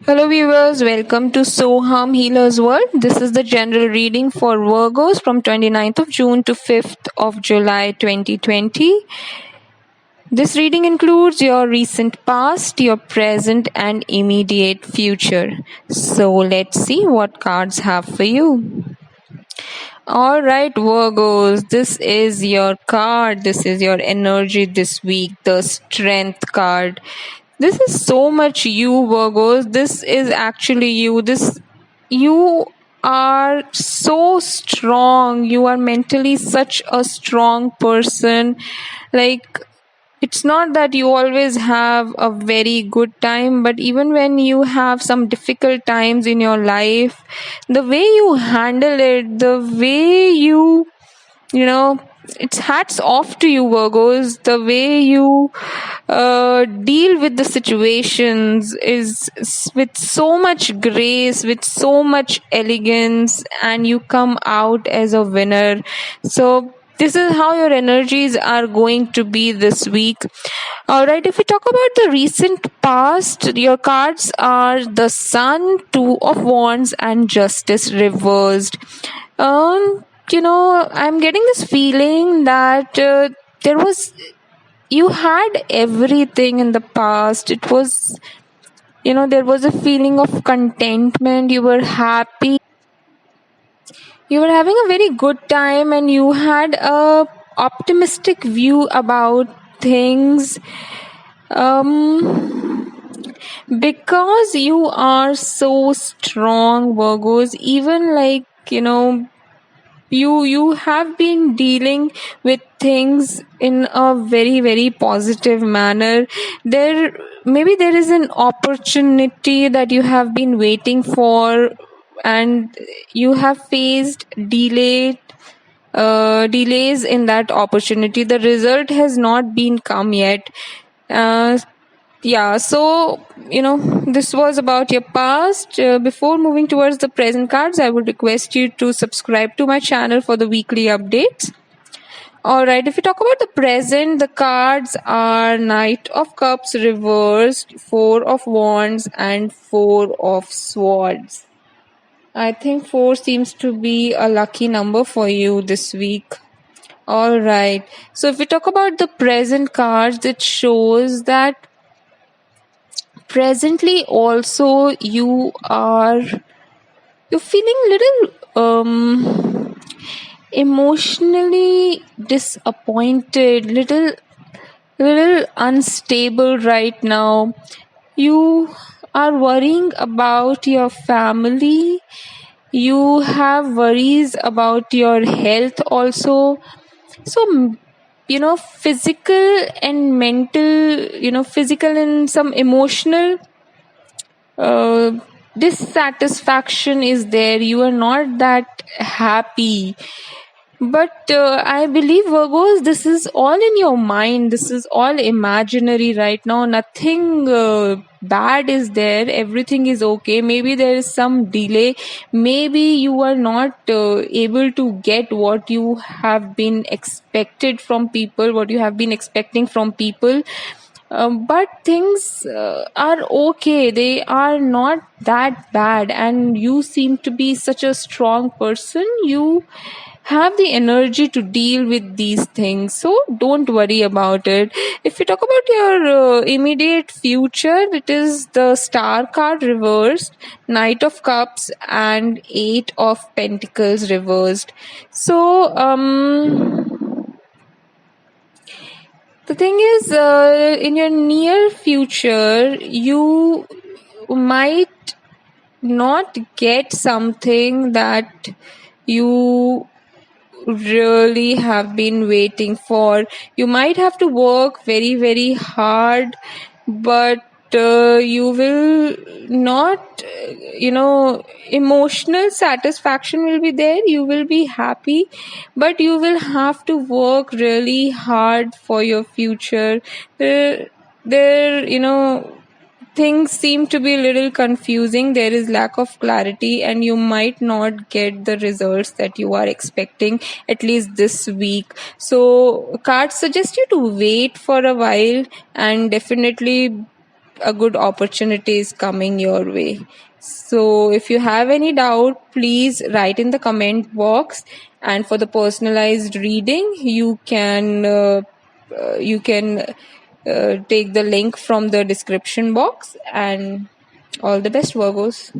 Hello viewers, welcome to Soham Healer's World. This is the general reading for Virgos from 29th of June to 5th of July 2020. This reading includes your recent past, your present and immediate future. So let's see what cards have for you. Alright Virgos, this is your card, this is your energy this week, the strength card. This is so much you Virgos, this is actually you. You are so strong, you are mentally such a strong person. Like, it's not that you always have a very good time, but even when you have some difficult times in your life, the way you handle it, the way you know it's hats off to you Virgos. The way you deal with the situations is with so much grace, with so much elegance, and you come out as a winner. So this is how your energies are going to be this week. All right, if we talk about the recent past, your cards are the Sun, Two of Wands, and Justice reversed. I'm getting this feeling that there was you had everything in the past. It was, there was a feeling of contentment. You were happy. You were having a very good time, and you had a optimistic view about things. Because you are so strong, Virgos. Even like you have been dealing with things in a very very positive manner. There is an opportunity that you have been waiting for, and you have faced delays in that opportunity. The result has not been come yet. uh, yeah, so this was about your past. Before moving towards the present cards, I would request you to subscribe to my channel for the weekly updates. All right, if we talk about the present, the cards are Knight of Cups reversed, Four of Wands, and Four of Swords. I think 4 seems to be a lucky number for you this week. All right, so if we talk about the present cards, it shows that presently also you're feeling little emotionally disappointed, little unstable right now. You are worrying about your family. You have worries about your health also. So physical and mental, physical and some emotional uh, dissatisfaction is there. You are not that happy. But I believe Virgos, this is all in your mind. This is all imaginary right now. Nothing bad is there. Everything is okay. Maybe there is some delay. Maybe you are not able to get what you have been expected from people, what you have been expecting from people. But things are okay. They are not that bad. And you seem to be such a strong person. You have the energy to deal with these things, so don't worry about it. If you talk about your immediate future, it is the Star card reversed, Knight of Cups, and Eight of Pentacles reversed. So the thing is, in your near future, you might not get something that you really have been waiting for. You might have to work very very hard, but you will not, emotional satisfaction will be there. You will be happy, but you will have to work really hard for your future. There things seem to be a little confusing. There is lack of clarity, and you might not get the results that you are expecting, at least this week. So cards suggest you to wait for a while, and definitely a good opportunity is coming your way. So if you have any doubt, please write in the comment box, and for the personalized reading you can take the link from the description box. And all the best, Virgos.